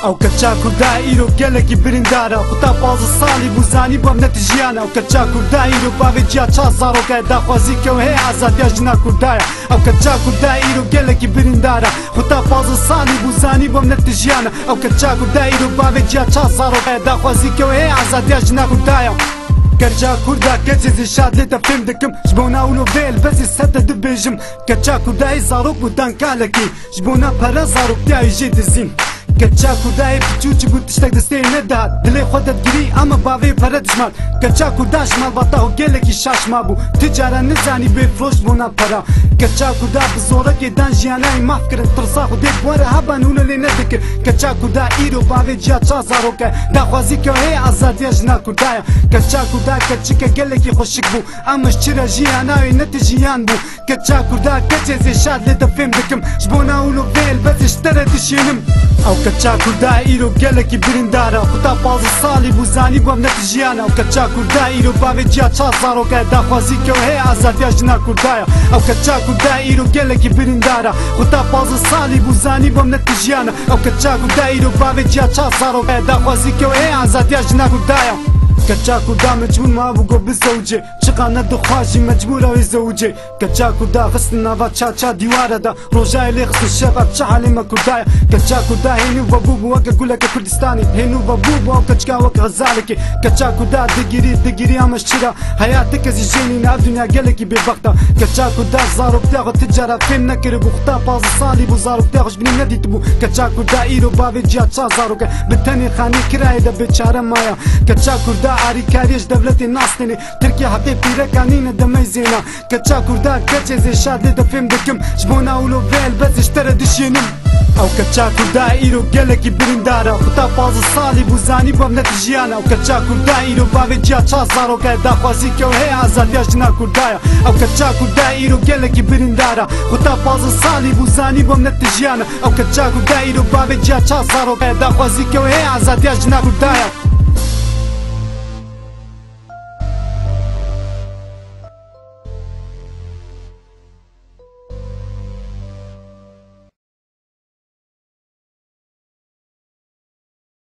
او کچا کوردا ایرو گلکی بریندارا خدا باز سالی بوزانی بام نتیجیانا او کچا کوردا ایرو باوی جا چا زارو که دخوازی که هی آزادی جنا کوردایا او کچا کوردا ایرو گلکی بریندارا خدا باز سالی بوزانی بام نتیجیانا او کچا کوردا ایرو باوی جا چا زارو که دخوازی که هی آزادی جنا کوردایا كرجا كوردا كتزي شاد لي تفهم دكم جبونا ولو فيل بس السادة دبيجم كرجا كوردا يزاروك ودان كالكي جبونا برا زاروك تاعي يجي تزين كرجا كوردا بتشوتش قلت تشتاق دستي ندها دلي خودت جري اما بافي فرد جمال كرجا كوردا شمال بطاو قالك الشاش مابو تجارة نزاني بفلوش بونا برا كرجا كوردا بزورك دان جياناي ما فكر ترصاخ وديك ورا هبان ولا لي ندكر كرجا كوردا ايرو بافي جا تشا زاروك داخوازي هي ازادي جنا كوردايا كرجا كوردا كتشيكا قالك خوشك بو اما شترا جياناي نتجيان بو كرجا كوردا كتزي شاد لي تفهم دكم جبونا ولو فيل بس اشترى تشينم او كچا کوردا ایرو گلکی بریندارا خدا باز سالی بوزانی بام نتیجیانا او کچا کوردا ایرو باوی جا چا زارو که دخوازی که هی آزادی جنا کوردایا او کچا کوردا ایرو گلکی بریندارا خدا باز سالی بوزانی بام نتیجیانا او کچا کوردا ایرو باوی جا چا زارو که دخوازی که هی آزادی جنا کوردایا كچا كوردا مجبور ما بقو بالزوجي شقانا دخاشي مجبورة ويزوجي كچا كوردا خصنا فاتشا تشا ديوارا دا روجاي اللي خص الشباب تشعلي ما كوردايا كچا كوردا هينو بابوبو وكا قولك كردستاني هينو بابوبو وكا تشكا وكا غزالكي كچا كوردا دقيري اما الشرا حياتك زيجيني نا الدنيا قالكي ببغتا كچا كوردا زارو بتاخو تجارة فين نكرب وخطا باز صالي بو زارو بتاخوش بني ندي تبو كچا كوردا ايرو بافي جا تشا زارو بالتاني خاني كراي دا بتشارة مايا كچا كوردا عاري كاريش دولتي ناستني تركيا حتى بيركانين دمي زينة كچا كوردا كتشي شاد لي دفهم دكم جبونا ولو فيل بس اشترى دشينم او كچا كوردا ايرو گلکی بریندارا خدا باز سالی بوزانی بام نتیجیانا او كچا كوردا ايرو باوی جا چا زارو که دخوازی که هی آزادی جنا کوردایا او كچا كوردا ايرو گلکی بریندارا خدا باز سالی بوزانی بام نتیجیانا او كچا كوردا ايرو باوی جا چا زارو که دخوازی که هی آزادی جنا کوردایا